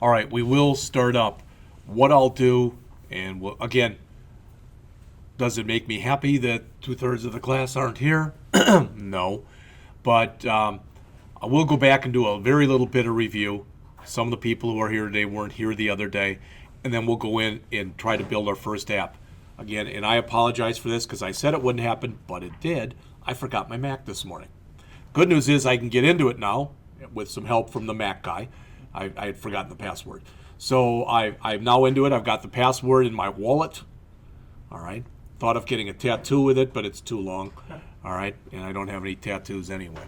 All right, we will start up. What I'll do, and again, does it make me happy that 2/3 of the class aren't here? No. But I will go back and do a very little bit of review. Some of the people who are here today weren't here the other day. And then we'll go in and try to build our first app. Again, and I apologize for this because I said it wouldn't happen, but it did. I forgot my Mac this morning. Good news is I can get into it now with some help from the Mac guy. I had forgotten the password. So I'm now into it. I've got the password in my wallet. All right. Thought of getting a tattoo with it, but it's too long. All right. And I don't have any tattoos anyway.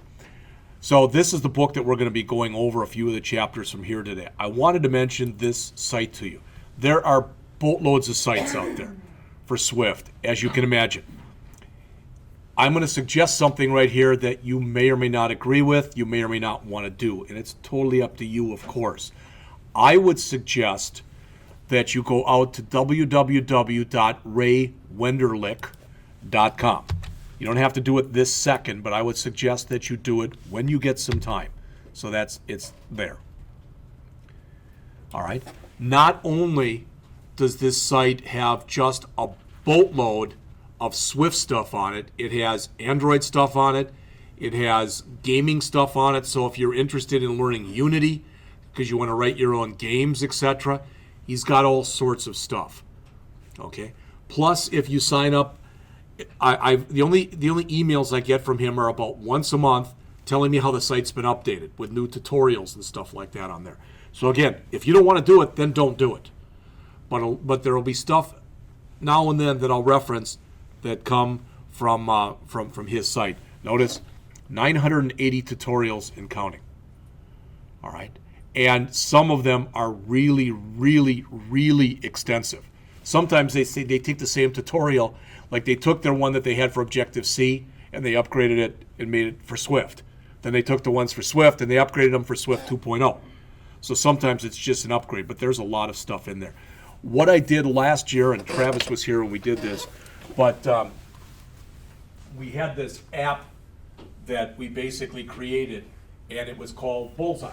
So this is the book that we're going to be going over a few of the chapters from here today. I wanted to mention this site to you. There are boatloads of sites out there for Swift, as you can imagine. I'm going to suggest something right here that you may or may not agree with, you may or may not want to do, and it's totally up to you, of course. I would suggest that you go out to www.raywenderlich.com. You don't have to do it this second, but I would suggest that you do it when you get some time. So it's there. All right. Not only does this site have just a boatload of Swift stuff on it, it has Android stuff on it, it has gaming stuff on it. So if you're interested in learning Unity, because you want to write your own games, etc., he's got all sorts of stuff. Okay. Plus, if you sign up, the only emails I get from him are about once a month telling me how the site's been updated with new tutorials and stuff like that on there. So again, if you don't want to do it, then don't do it. But there will be stuff now and then that I'll reference that come from his site. Notice 980 tutorials and counting. All right, and some of them are really, really, really extensive. Sometimes they take the same tutorial, like they took their one that they had for Objective-C and they upgraded it and made it for Swift. Then they took the ones for Swift and they upgraded them for Swift 2.0. So sometimes it's just an upgrade, but there's a lot of stuff in there. What I did last year, and Travis was here when we did this, but we had this app that we basically created, and it was called Bullseye.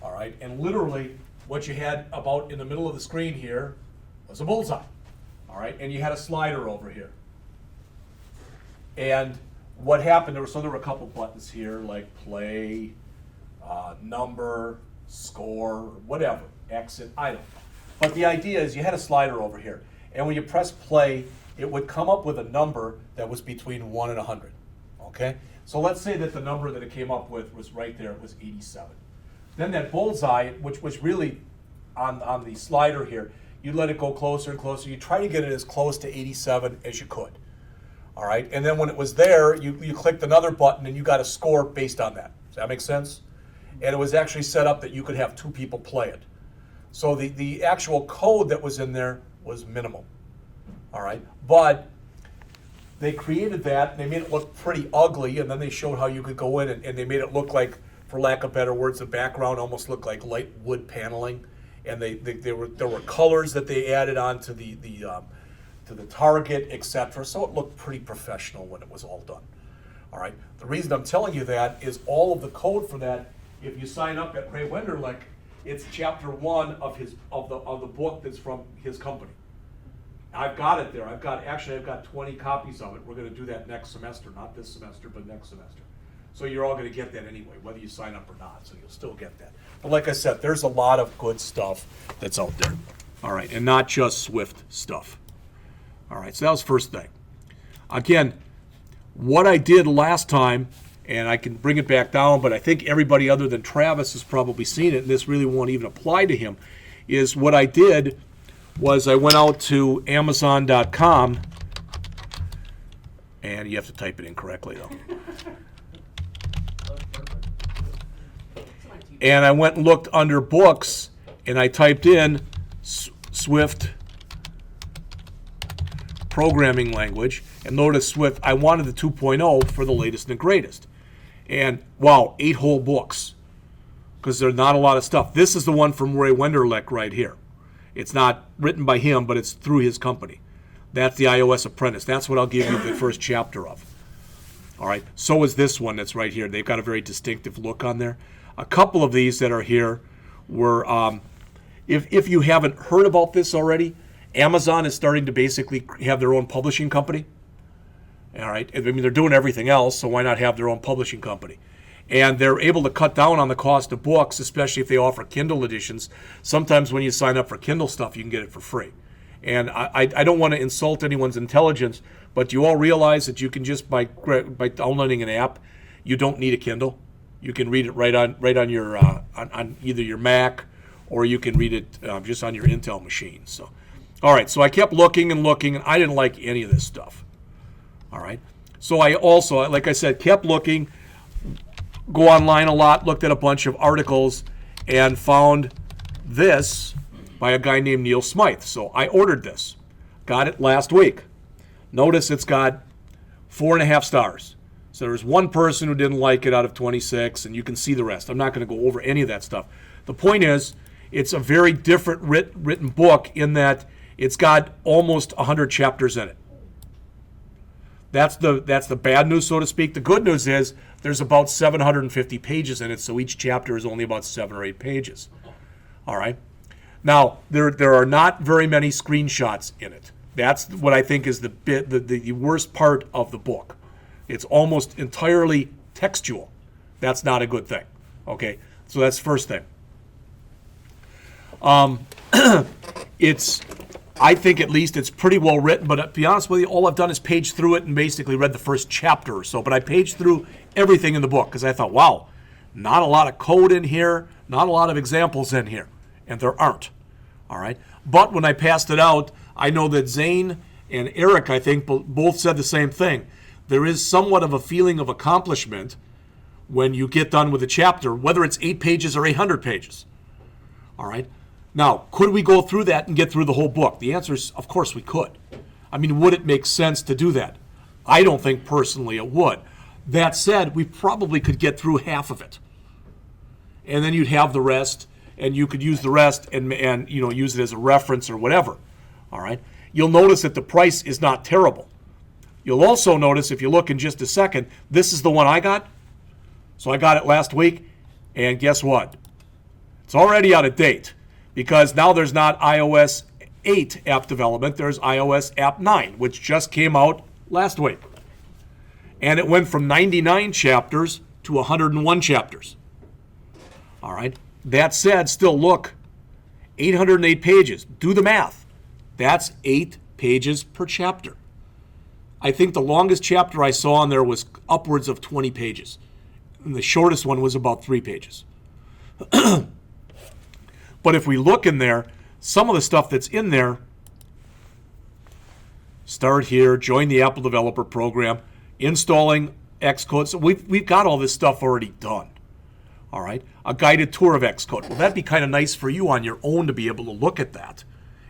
All right, and literally what you had about in the middle of the screen here was a bullseye. All right, and you had a slider over here. And what happened, there were a couple buttons here, like play, number, score, whatever, exit, I don't know. But the idea is you had a slider over here, and when you press play, it would come up with a number that was between 1 and 100, okay? So let's say that the number that it came up with was right there, it was 87. Then that bullseye, which was really on the slider here, you let it go closer and closer. You try to get it as close to 87 as you could, all right? And then when it was there, you clicked another button and you got a score based on that. Does that make sense? And it was actually set up that you could have 2 people play it. So the actual code that was in there was minimal, all right? But they created that, and they made it look pretty ugly, and then they showed how you could go in and they made it look like, for lack of better words, the background almost looked like light wood paneling, and there were colors that they added on to the target, etc. So it looked pretty professional when it was all done. All right. The reason I'm telling you that is all of the code for that. If you sign up at Ray Wenderlich, it's chapter 1 of the book that's from his company. I've got it there. I've got 20 copies of it. We're going to do that next semester, not this semester, but next semester. So you're all going to get that anyway, whether you sign up or not. So you'll still get that. But like I said, there's a lot of good stuff that's out there. All right, and not just Swift stuff. All right, so that was the first thing. Again, what I did last time, and I can bring it back down, but I think everybody other than Travis has probably seen it, and this really won't even apply to him, is what I did was I went out to Amazon.com, and you have to type it in correctly, though. And I went and looked under books, and I typed in Swift programming language, and notice Swift, I wanted the 2.0 for the latest and greatest. And wow, 8 whole books, because there's not a lot of stuff. This is the one from Ray Wenderlich right here. It's not written by him, but it's through his company. That's the iOS Apprentice. That's what I'll give you the first chapter of. All right, so is this one that's right here. They've got a very distinctive look on there. A couple of these that are here where if you haven't heard about this already, Amazon is starting to basically have their own publishing company. All right, I mean, they're doing everything else, so why not have their own publishing company? And they're able to cut down on the cost of books, especially if they offer Kindle editions. Sometimes when you sign up for Kindle stuff, you can get it for free. And I don't want to insult anyone's intelligence, but do you all realize that you can just by downloading an app, you don't need a Kindle. You can read it right on your on either your Mac, or you can read it just on your Intel machine. So, all right. So I kept looking and looking, and I didn't like any of this stuff. All right. So I also, like I said, kept looking, go online a lot, looked at a bunch of articles, and found this by a guy named Neil Smythe. So I ordered this. Got it last week. Notice it's got 4.5 stars. So there's one person who didn't like it out of 26, and you can see the rest. I'm not going to go over any of that stuff. The point is, it's a very different written book in that it's got almost 100 chapters in it. That's the bad news, so to speak. The good news is there's about 750 pages in it, so each chapter is only about 7 or 8 pages. All right. Now, there are not very many screenshots in it. That's what I think is the worst part of the book. It's almost entirely textual. That's not a good thing. Okay, so that's the first thing. I think at least it's pretty well written, but to be honest with you, all I've done is page through it and basically read the first chapter or so. But I paged through everything in the book because I thought, wow, not a lot of code in here, not a lot of examples in here. And there aren't. All right. But when I passed it out, I know that Zane and Eric, I think, both said the same thing. There is somewhat of a feeling of accomplishment when you get done with a chapter, whether it's 8 pages or 800 pages. All right. Now, could we go through that and get through the whole book? The answer is, of course we could. I mean, would it make sense to do that? I don't think personally it would. That said, we probably could get through half of it. And then you'd have the rest, and you could use the rest and use it as a reference or whatever. All right. You'll notice that the price is not terrible. You'll also notice, if you look in just a second, this is the one I got. So I got it last week, and guess what? It's already out of date. Because now there's not iOS 8 app development, there's iOS app 9, which just came out last week. And it went from 99 chapters to 101 chapters. All right. That said, still look, 808 pages. Do the math. That's 8 pages per chapter. I think the longest chapter I saw on there was upwards of 20 pages. And the shortest one was about 3 pages. But if we look in there, some of the stuff that's in there, start here, join the Apple Developer Program, installing Xcode. So we've got all this stuff already done. All right, a guided tour of Xcode. Well, that'd be kind of nice for you on your own to be able to look at that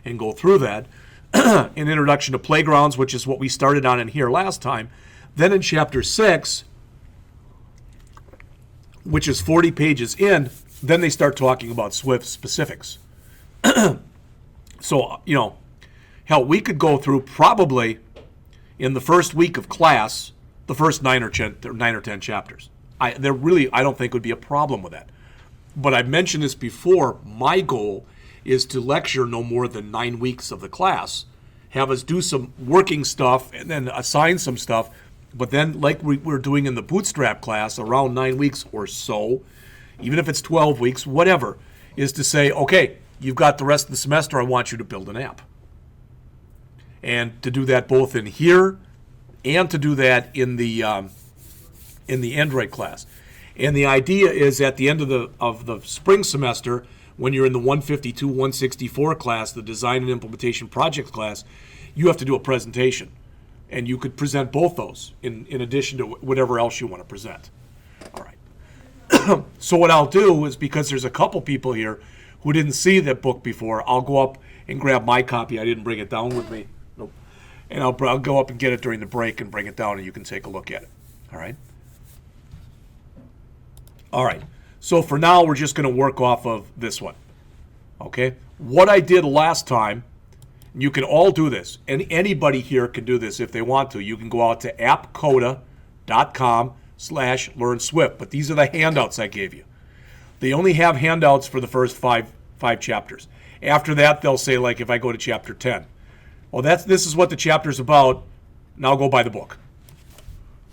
and go through that. An introduction to Playgrounds, which is what we started on in here last time. Then in Chapter 6, which is 40 pages in, then they start talking about Swift specifics. So, hell, we could go through probably in the first week of class, the first 9 or 10 chapters. I don't think would be a problem with that. But I've mentioned this before. My goal is to lecture no more than 9 weeks of the class, have us do some working stuff, and then assign some stuff. But then, like we're doing in the Bootstrap class, around 9 weeks or so, even if it's 12 weeks, whatever, is to say, okay, you've got the rest of the semester, I want you to build an app. And to do that both in here and to do that in the Android class. And the idea is at the end of the spring semester, when you're in the 152, 164 class, the Design and Implementation Projects class, you have to do a presentation. And you could present both those in addition to whatever else you want to present. All right. So what I'll do is, because there's a couple people here who didn't see that book before, I'll go up and grab my copy. I didn't bring it down with me. Nope. And I'll go up and get it during the break and bring it down, and you can take a look at it. All right? All right. So for now, we're just going to work off of this one. Okay? What I did last time, you can all do this, and anybody here can do this if they want to. You can go out to appcoda.com/learn Swift. But these are the handouts I gave you. They only have handouts for the first five chapters. After that, they'll say, like, if I go to chapter 10, well, this is what the chapter's about. Now go buy the book.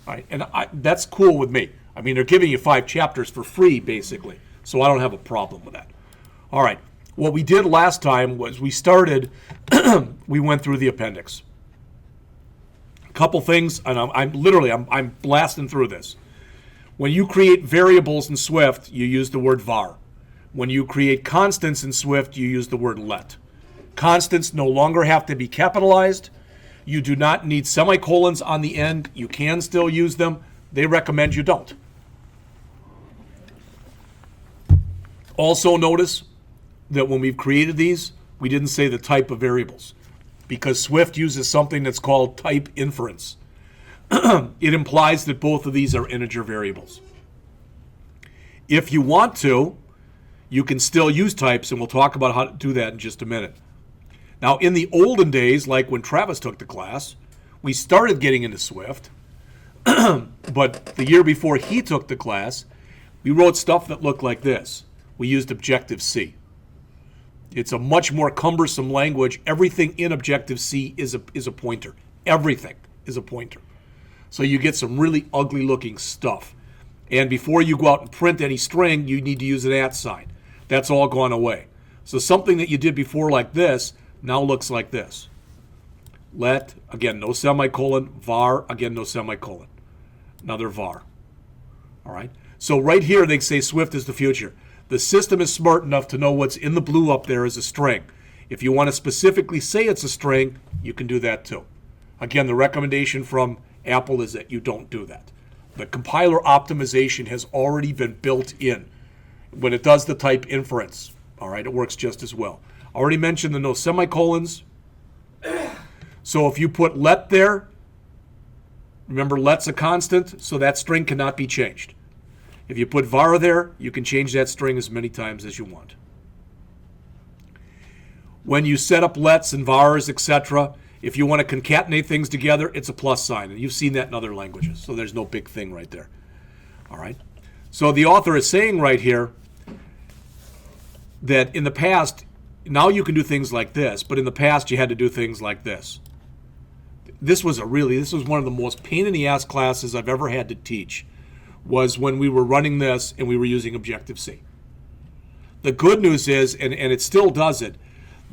All right, and that's cool with me. I mean, they're giving you 5 chapters for free, basically, so I don't have a problem with that. All right, what we did last time was we started, we went through the appendix. A couple things, and I'm blasting through this. When you create variables in Swift, you use the word var. When you create constants in Swift, you use the word let. Constants no longer have to be capitalized. You do not need semicolons on the end. You can still use them. They recommend you don't. Also notice that when we've created these, we didn't say the type of variables because Swift uses something that's called type inference. It implies that both of these are integer variables. If you want to, you can still use types, and we'll talk about how to do that in just a minute. Now, in the olden days, like when Travis took the class, we started getting into Swift, but the year before he took the class, we wrote stuff that looked like this. We used Objective-C. It's a much more cumbersome language. Everything in Objective-C is a pointer. Everything is a pointer. So you get some really ugly looking stuff. And before you go out and print any string, you need to use an @ sign. That's all gone away. So something that you did before like this now looks like this. Let, again, no semicolon, var, again, no semicolon. Another var. All right? So right here they say Swift is the future. The system is smart enough to know what's in the blue up there is a string. If you want to specifically say it's a string, you can do that too. Again, the recommendation from Apple is that you don't do that. The compiler optimization has already been built in. When it does the type inference, all right, it works just as well. I already mentioned the no semicolons. So if you put let there, remember let's a constant, so that string cannot be changed. If you put var there, you can change that string as many times as you want. When you set up lets and vars, etc., if you want to concatenate things together, it's a plus sign. And you've seen that in other languages, so there's no big thing right there. All right? So the author is saying right here that in the past, now you can do things like this, but in the past you had to do things like this. This was one of the most pain in the ass classes I've ever had to teach, was when we were running this and we were using Objective-C. The good news is, and it still does it,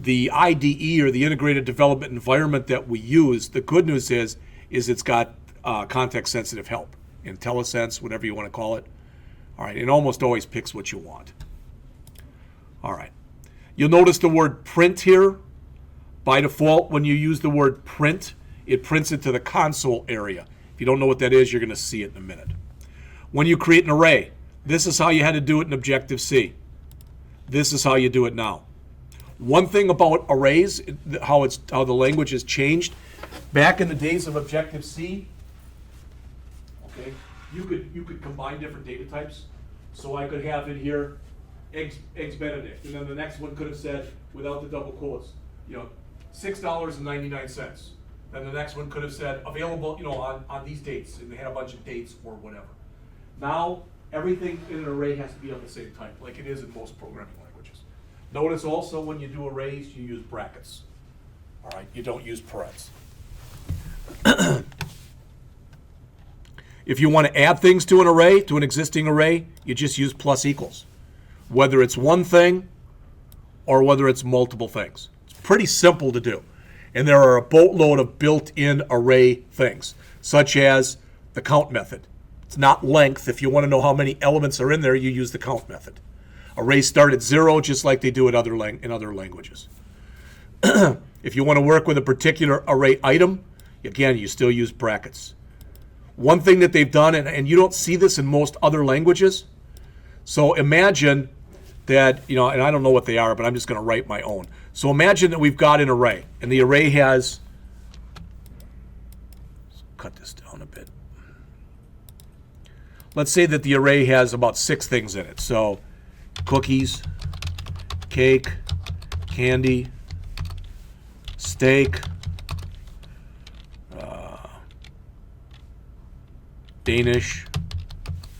the IDE or the integrated development environment that we use, the good news is it's got context-sensitive help, IntelliSense, whatever you want to call it. All right, it almost always picks what you want. All right. You'll notice the word print here. By default, when you use the word print, it prints it to the console area. If you don't know what that is, you're going to see it in a minute. When you create an array, this is how you had to do it in Objective-C. This is how you do it now. One thing about arrays, how the language has changed, back in the days of Objective-C, okay, you could combine different data types. So I could have in here eggs Benedict, and then the next one could have said, without the double quotes, $6.99. Then the next one could have said available, on these dates, and they had a bunch of dates or whatever. Now everything in an array has to be of the same type, like it is in most programming languages. Notice also when you do arrays, you use brackets. All right, you don't use parens. If you want to add things to an array, to an existing array, you just use plus equals. Whether it's one thing or whether it's multiple things. It's pretty simple to do. And there are a boatload of built-in array things, such as the count method. It's not length. If you want to know how many elements are in there, you use the count method. Arrays start at 0, just like they do in other languages. If you want to work with a particular array item, again, you still use brackets. One thing that they've done, and you don't see this in most other languages, so imagine that, and I don't know what they are, but I'm just going to write my own. So imagine that we've got an array, and the array has, let's cut this down a bit. Let's say that the array has about 6 things in it. So cookies, cake, candy, steak, Danish,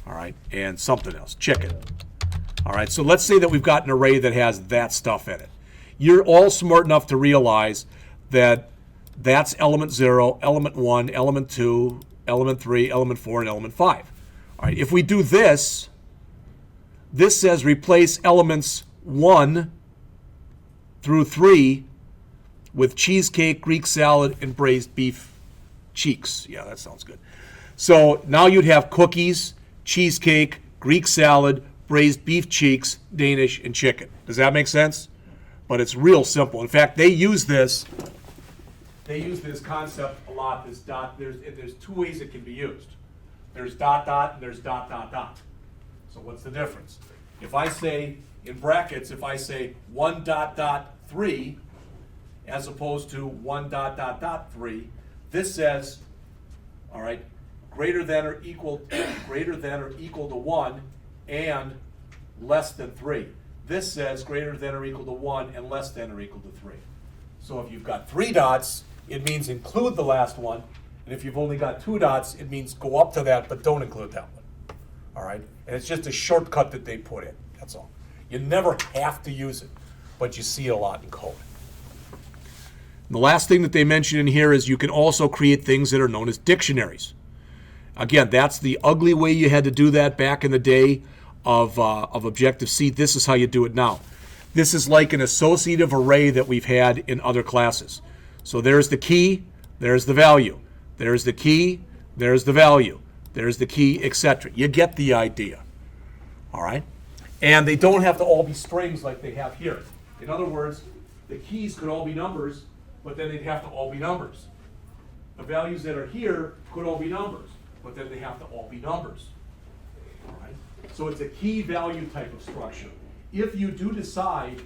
all right, and something else, chicken. All right, so let's say that we've got an array that has that stuff in it. You're all smart enough to realize that that's element 0, element 1, element 2, element 3, element 4, and element 5. All right, if we do this, this says replace elements 1 through 3 with cheesecake, Greek salad, and braised beef cheeks. Yeah, that sounds good. So now you'd have cookies, cheesecake, Greek salad, braised beef cheeks, Danish, and chicken. Does that make sense? But it's real simple. In fact, they use this concept a lot, this dot. There's two ways it can be used. There's dot, dot, and there's dot, dot, dot. So what's the difference? If I say, in brackets, if I say 1 dot dot 3, as opposed to 1 dot dot dot 3, this says, all right, greater than or equal to 1 and less than 3. This says greater than or equal to 1 and less than or equal to 3. So if you've got 3 dots, it means include the last one. And if you've only got 2 dots, it means go up to that, but don't include that one. All right? And it's just a shortcut that they put in. That's all. You never have to use it, but you see it a lot in code. And the last thing that they mention in here is you can also create things that are known as dictionaries. Again, that's the ugly way you had to do that back in the day of Objective-C. This is how you do it now. This is like an associative array that we've had in other classes. So there's the key, there's the value. There's the key, there's the value. There's the key, etc. You get the idea. All right? And they don't have to all be strings like they have here. In other words, the keys could all be numbers, but then they'd have to all be numbers. The values that are here could all be numbers, but then they have to all be numbers. All right? So it's a key value type of structure. If you do decide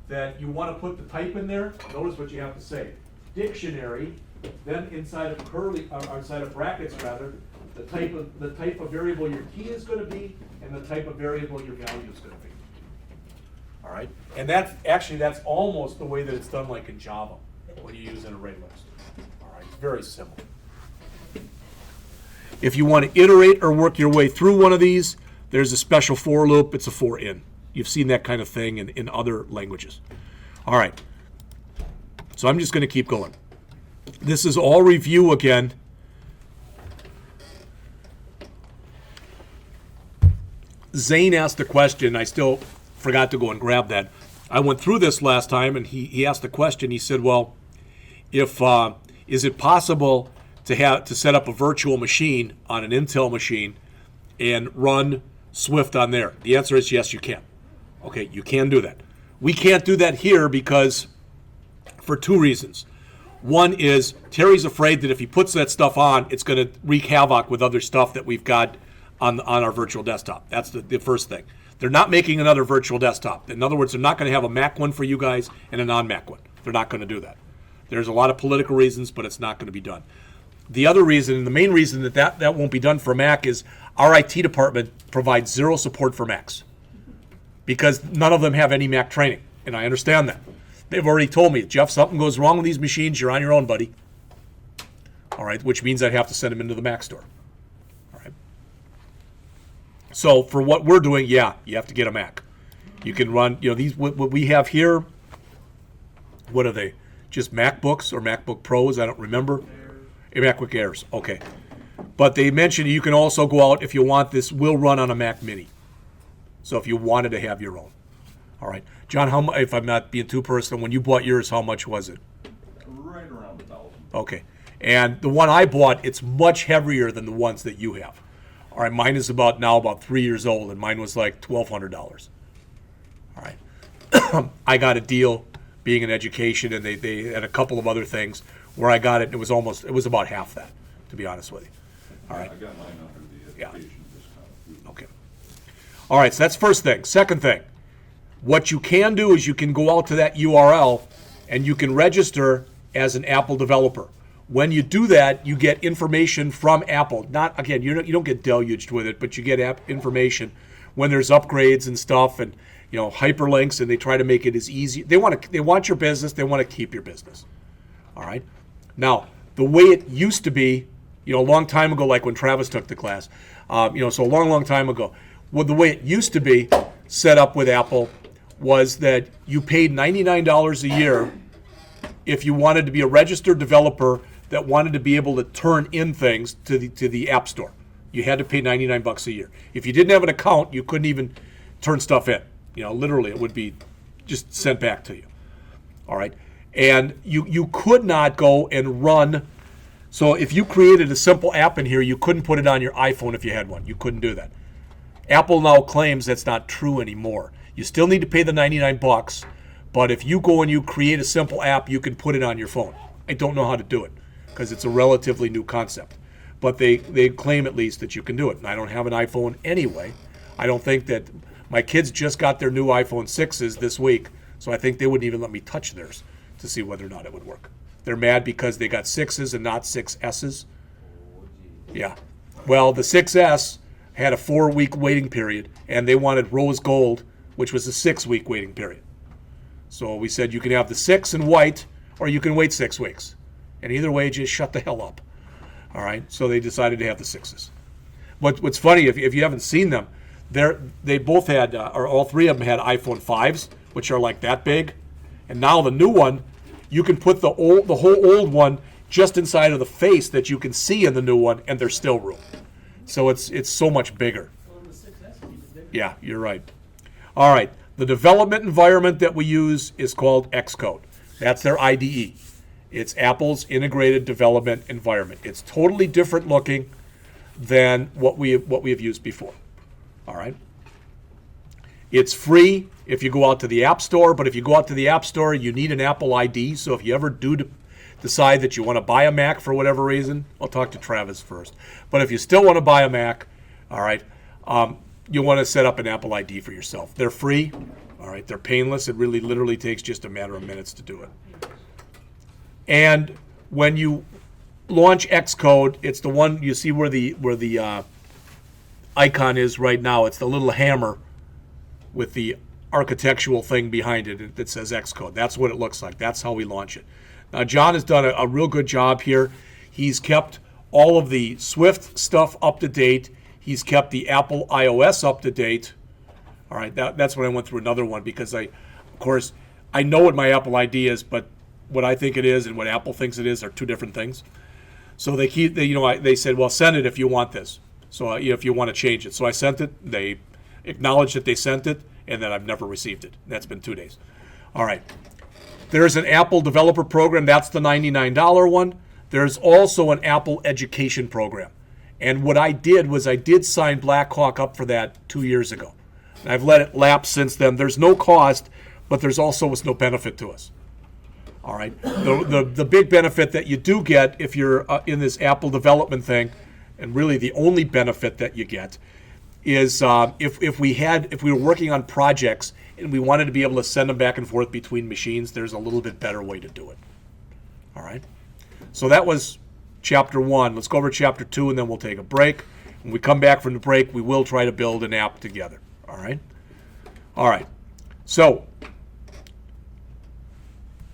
that you want to put the type in there, notice what you have to say. Dictionary, then inside of brackets rather, the type of variable your key is going to be, and the type of variable your value is going to be. All right, and that's almost the way that it's done, like in Java, when you use an array list. All right, it's very simple. If you want to iterate or work your way through one of these, there's a special for loop. It's a for in. You've seen that kind of thing in other languages. All right, so I'm just going to keep going. This is all review again. Zane asked a question. I still forgot to go and grab that. I went through this last time, and he asked a question. He said, well, if is it possible to set up a virtual machine on an Intel machine and run Swift on there? The answer is yes, you can. Okay, you can do that. We can't do that here because for 2 reasons. One is Terry's afraid that if he puts that stuff on, it's going to wreak havoc with other stuff that we've got on our virtual desktop. That's the first thing. They're not making another virtual desktop. In other words, they're not going to have a Mac one for you guys and a non-Mac one. They're not going to do that. There's a lot of political reasons, but it's not going to be done. The other reason, and the main reason that won't be done for Mac is our IT department provides 0 support for Macs because none of them have any Mac training, and I understand that. They've already told me, Jeff, something goes wrong with these machines, you're on your own, buddy. All right, which means I'd have to send them into the Mac store. All right. So for what we're doing, yeah, you have to get a Mac. You can run, these what we have here. What are they? Just MacBooks or MacBook Pros? I don't remember. MacBook Airs. Okay. But they mentioned you can also go out if you want this. Will run on a Mac Mini. So if you wanted to have your own. All right, John. How much? If I'm not being too personal, when you bought yours, how much was it? Right around $1,000. Okay, and the one I bought, it's much heavier than the ones that you have. All right, mine is about 3 years old, and mine was like $1,200. All right, I got a deal, being in education, and they had a couple of other things where I got it. And it was about half that, to be honest with you. All right. I got mine under the education discount. Okay. All right, so that's first thing. Second thing. What you can do is you can go out to that URL and you can register as an Apple developer. When you do that, you get information from Apple. Not again, you don't get deluged with it, but you get app information when there's upgrades and stuff, and hyperlinks, and they try to make it as easy. They want your business. They want to keep your business. All right. Now, the way it used to be, a long time ago, like when Travis took the class, so a long, long time ago. Well, the way it used to be, set up with Apple was that you paid $99 a year if you wanted to be a registered developer that wanted to be able to turn in things to the App Store. You had to pay $99 a year. If you didn't have an account, you couldn't even turn stuff in. Literally, it would be just sent back to you. All right. And you could not go and run. So if you created a simple app in here, you couldn't put it on your iPhone if you had one. You couldn't do that. Apple now claims that's not true anymore. You still need to pay the $99, but if you go and you create a simple app, you can put it on your phone. I don't know how to do it because it's a relatively new concept. But they claim at least that you can do it. And I don't have an iPhone anyway. I don't think that my kids just got their new iPhone 6s this week, so I think they wouldn't even let me touch theirs to see whether or not it would work. They're mad because they got 6s and not 6Ss. Yeah. Well, the 6S had a 4-week waiting period, and they wanted rose gold, which was a 6-week waiting period. So we said you can have the 6 in white, or you can wait 6 weeks. And either way, just shut the hell up. All right? So they decided to have the 6s. What's funny, if you haven't seen them, they both had, or all three of them had iPhone 5s, which are like that big. And now the new one, you can put the whole old one just inside of the face that you can see in the new one, and there's still room. So it's so much bigger. Yeah, you're right. All right. The development environment that we use is called Xcode. That's their IDE. It's Apple's integrated development environment. It's totally different looking than what we have used before. All right. It's free if you go out to the App Store, but if you go out to the App Store, you need an Apple ID. So if you ever do decide that you want to buy a Mac for whatever reason, I'll talk to Travis first. But if you still want to buy a Mac, all right, you want to set up an Apple ID for yourself. They're free. All right. They're painless. It really literally takes just a matter of minutes to do it. And when you launch Xcode, it's the one you see where the icon is right now. It's the little hammer with the architectural thing behind it that says Xcode. That's what it looks like. That's how we launch it. Now, John has done a real good job here. He's kept all of the Swift stuff up to date. He's kept the Apple iOS up to date. All right, that's when I went through another one because of course, I know what my Apple ID is, but what I think it is and what Apple thinks it is are two different things. So they said, well, send it if you want this. So if you want to change it. So I sent it. They acknowledged that they sent it, and then I've never received it. That's been 2 days. All right. There's an Apple developer program. That's the $99 one. There's also an Apple education program. And what I did was I did sign Blackhawk up for that 2 years ago. And I've let it lapse since then. There's no cost, but there's also no benefit to us. All right. The big benefit that you do get if you're in this Apple development thing, and really the only benefit that you get, is if we were working on projects and we wanted to be able to send them back and forth between machines, there's a little bit better way to do it. All right. So that was Chapter 1. Let's go over Chapter 2, and then we'll take a break. When we come back from the break, we will try to build an app together. All right. All right. So,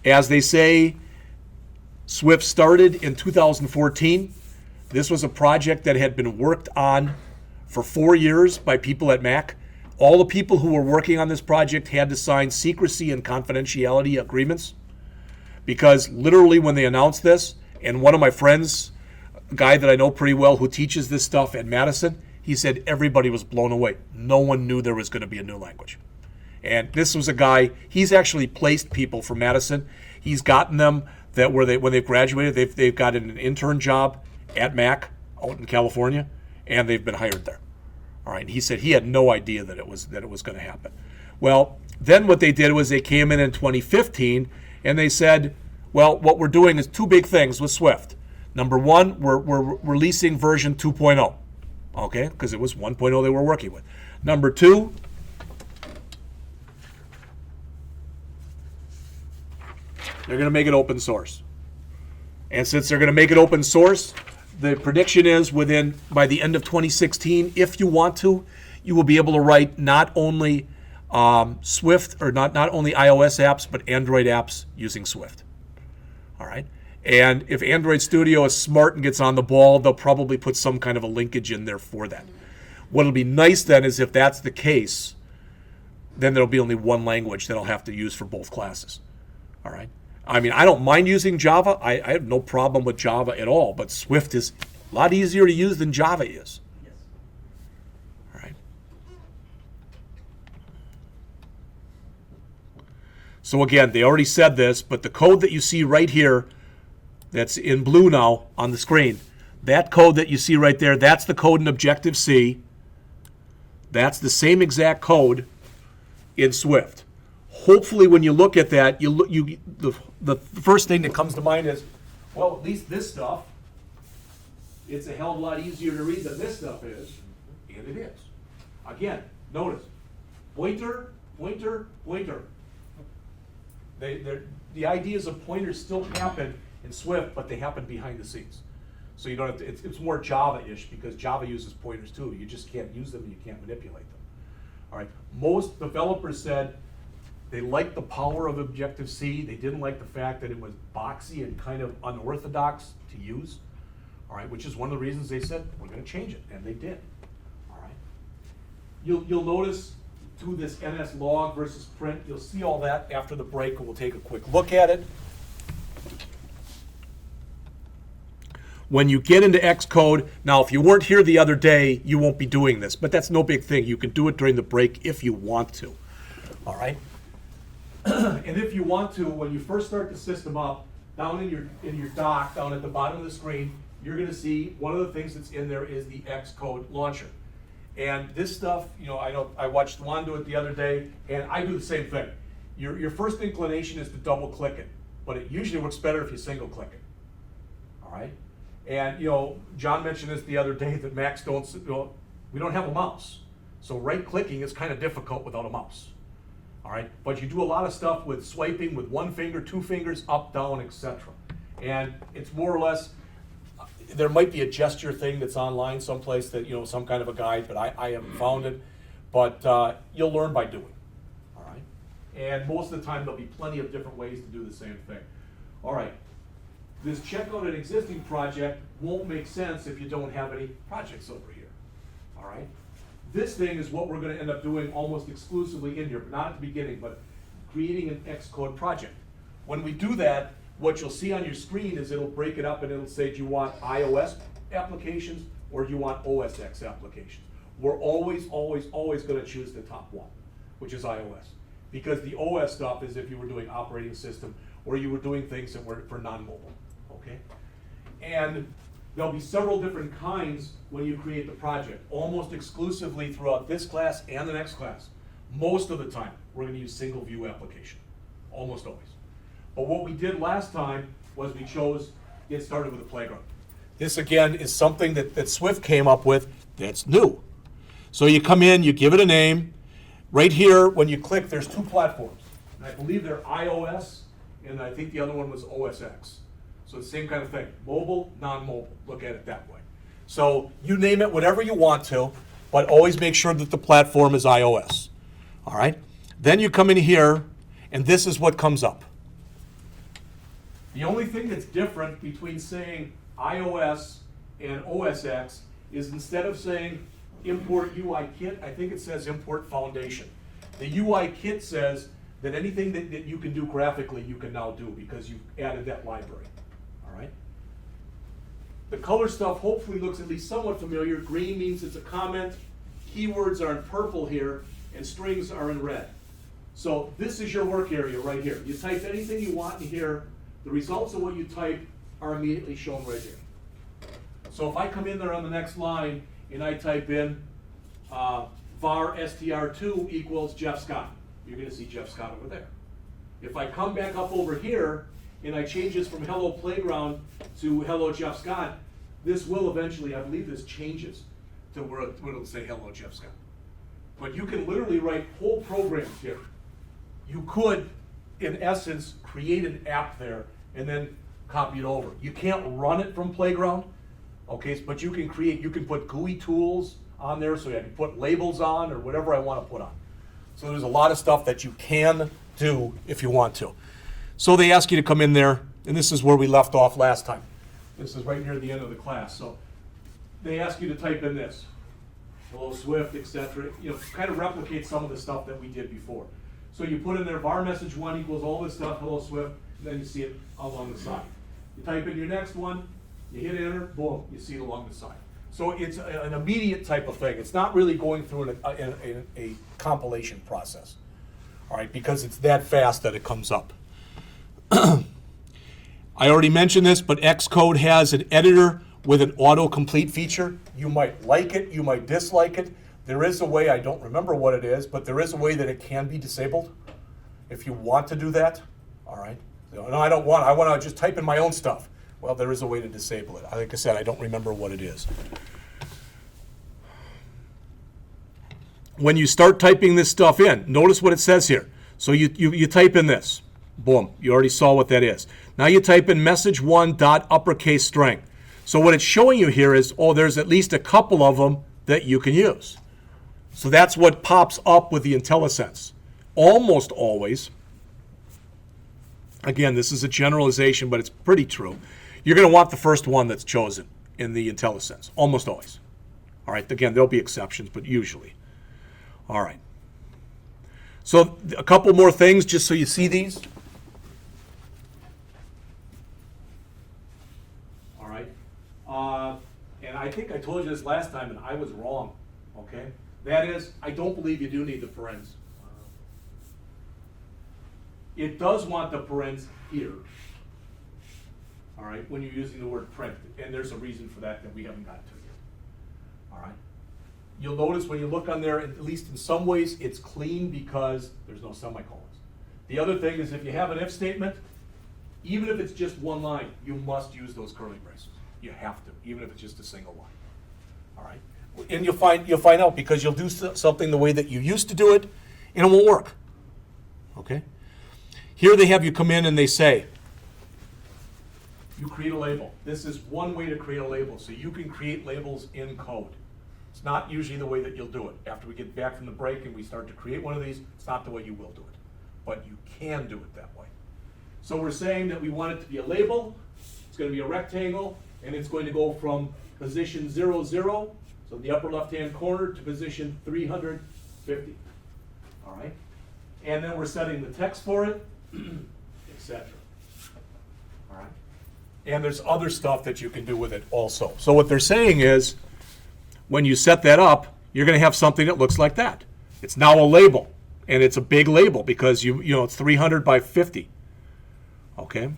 as they say, Swift started in 2014. This was a project that had been worked on for 4 years by people at Mac. All the people who were working on this project had to sign secrecy and confidentiality agreements because literally when they announced this, and one of my friends, a guy that I know pretty well who teaches this stuff at Madison, he said everybody was blown away. No one knew there was going to be a new language. And this was a guy, he's actually placed people from Madison. He's gotten them that when they've graduated, they've gotten an intern job at Mac out in California, and they've been hired there. All right. And he said he had no idea that it was going to happen. Well, then what they did was they came in 2015 and they said, well, what we're doing is two big things with Swift. Number one, we're releasing version 2.0, okay, because it was 1.0 they were working with. Number two, they're going to make it open source. And since they're going to make it open source, the prediction is by the end of 2016, if you want to, you will be able to write not only Swift or not only iOS apps, but Android apps using Swift. All right. And if Android Studio is smart and gets on the ball, they'll probably put some kind of a linkage in there for that. What'll be nice then is if that's the case, then there'll be only one language that I'll have to use for both classes. All right. I mean, I don't mind using Java. I have no problem with Java at all, but Swift is a lot easier to use than Java is. Yes. All right. So again, they already said this, but the code that you see right here, that's in blue now on the screen, that code that you see right there, that's the code in Objective-C. That's the same exact code in Swift. Hopefully, when you look at that, the first thing that comes to mind is, well, at least this stuff, it's a hell of a lot easier to read than this stuff is, and it is. Again, notice, pointer, pointer, pointer. The ideas of pointers still happen in Swift, but they happen behind the scenes. So you don't have to, it's more Java-ish because Java uses pointers too. You just can't use them and you can't manipulate them. All right, most developers said they liked the power of Objective-C. They didn't like the fact that it was boxy and kind of unorthodox to use. All right, which is one of the reasons they said, we're gonna change it, and they did. All right. You'll notice to this NS log versus print, you'll see all that after the break, and we'll take a quick look at it. When you get into Xcode, now if you weren't here the other day, you won't be doing this, but that's no big thing. You can do it during the break if you want to, all right? And if you want to, when you first start the system up, down in your dock, down at the bottom of the screen, you're gonna see one of the things that's in there is the Xcode launcher. And this stuff, I watched Juan do it the other day, and I do the same thing. Your first inclination is to double click it, but it usually works better if you single click it, all right? And John mentioned this the other day that Macs we don't have a mouse. So right clicking is kind of difficult without a mouse. All right, but you do a lot of stuff with swiping with one finger, two fingers, up, down, etc. And it's more or less, there might be a gesture thing that's online someplace that, some kind of a guide, but I haven't found it. But you'll learn by doing, all right? And most of the time there'll be plenty of different ways to do the same thing. All right. This check out an existing project won't make sense if you don't have any projects over here, all right? This thing is what we're gonna end up doing almost exclusively in here, but not at the beginning, but creating an Xcode project. When we do that, what you'll see on your screen is it'll break it up and it'll say, do you want iOS applications or do you want OS X applications? We're always, always, always gonna choose the top one, which is iOS. Because the OS stuff is if you were doing operating system or you were doing things that were for non-mobile. Okay? And there'll be several different kinds when you create the project, almost exclusively throughout this class and the next class. Most of the time, we're going to use single view application, almost always. But what we did last time was we chose get started with a playground. This again is something that Swift came up with that's new. So you come in, you give it a name. Right here, when you click, there's two platforms. And I believe they're iOS, and I think the other one was OS X. So the same kind of thing, mobile, non-mobile, look at it that way. So you name it whatever you want to, but always make sure that the platform is iOS, all right? Then you come in here, and this is what comes up. The only thing that's different between saying iOS and OS X is instead of saying import UI kit, I think it says import foundation. The UI kit says that anything that you can do graphically, you can now do because you've added that library. All right. The color stuff hopefully looks at least somewhat familiar. Green means it's a comment. Keywords are in purple here, and strings are in red. So this is your work area right here. You type anything you want in here. The results of what you type are immediately shown right here. So if I come in there on the next line and I type in var str2 equals Jeff Scott, you're going to see Jeff Scott over there. If I come back up over here and I change this from hello playground to hello Jeff Scott, this will eventually, I believe this changes to where it'll say hello Jeff Scott. But you can literally write whole programs here. You could, in essence, create an app there and then copy it over. You can't run it from Playground, okay, but you can put GUI tools on there so I can put labels on or whatever I want to put on. So there's a lot of stuff that you can do if you want to. So they ask you to come in there, and this is where we left off last time. This is right near the end of the class. So they ask you to type in this. hello Swift, etc. You know, kind of replicate some of the stuff that we did before. So you put in there var message 1 equals all this stuff, hello Swift, and then you see it along the side. You type in your next one, you hit enter, boom, you see it along the side. So it's an immediate type of thing. It's not really going through a compilation process, all right, because it's that fast that it comes up. I already mentioned this, but Xcode has an editor with an autocomplete feature. You might like it, you might dislike it. There is a way, I don't remember what it is, but there is a way that it can be disabled if you want to do that, all right? No, I don't want, I want to just type in my own stuff. Well, there is a way to disable it. Like I said, I don't remember what it is. When you start typing this stuff in, notice what it says here. So you type in this. Boom, you already saw what that is. Now you type in message 1 dot uppercase string. So what it's showing you here is, oh, there's at least a couple of them that you can use. So that's what pops up with the IntelliSense. Almost always, again, this is a generalization, but it's pretty true. You're going to want the first one that's chosen in the IntelliSense, almost always. All right, again, there'll be exceptions, but usually. All right. So a couple more things, just so you see these. All right. And I think I told you this last time, and I was wrong, okay? That is, I don't believe you do need the parens. It does want the parens here, all right, when you're using the word print, and there's a reason for that we haven't gotten to yet, all right? You'll notice when you look on there, at least in some ways, it's clean because there's no semicolons. The other thing is if you have an if statement, even if it's just one line, you must use those curly braces. You have to, even if it's just a single line, all right? And you'll find out because you'll do something the way that you used to do it, and it won't work, okay? Here they have you come in and they say, you create a label. This is one way to create a label, so you can create labels in code. It's not usually the way that you'll do it. After we get back from the break and we start to create one of these, it's not the way you will do it. But you can do it that way. So we're saying that we want it to be a label, it's going to be a rectangle, and it's going to go from position 0, 0, so the upper left-hand corner, to position 350. All right? And then we're setting the text for it, etc. All right? And there's other stuff that you can do with it also. So what they're saying is, when you set that up, you're going to have something that looks like that. It's now a label, and it's a big label because you know it's 300 by 50. Okay?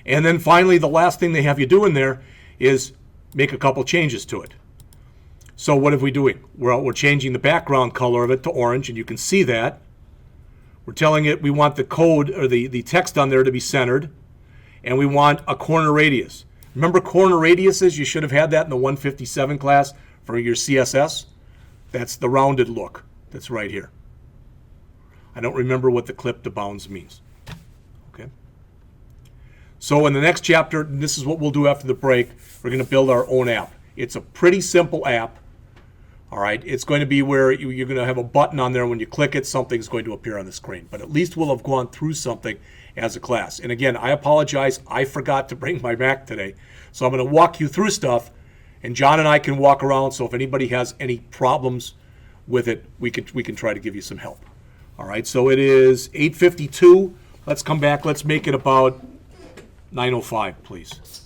And then finally, the last thing they have you do in there is make a couple changes to it. So what are we doing? We're changing the background color of it to orange, and you can see that. We're telling it we want the code or the text on there to be centered, and we want a corner radius. Remember corner radiuses? You should have had that in the 157 class for your CSS. That's the rounded look that's right here. I don't remember what the clip to bounds means. Okay. So in the next chapter, and this is what we'll do after the break, we're going to build our own app. It's a pretty simple app. All right, it's going to be where you're going to have a button on there. When you click it, something's going to appear on the screen. But at least we'll have gone through something as a class. And again, I apologize. I forgot to bring my Mac today. So I'm going to walk you through stuff, and John and I can walk around. So if anybody has any problems with it, we can try to give you some help. All right, so it is 8:52. Let's come back. Let's make it about 9:05, please.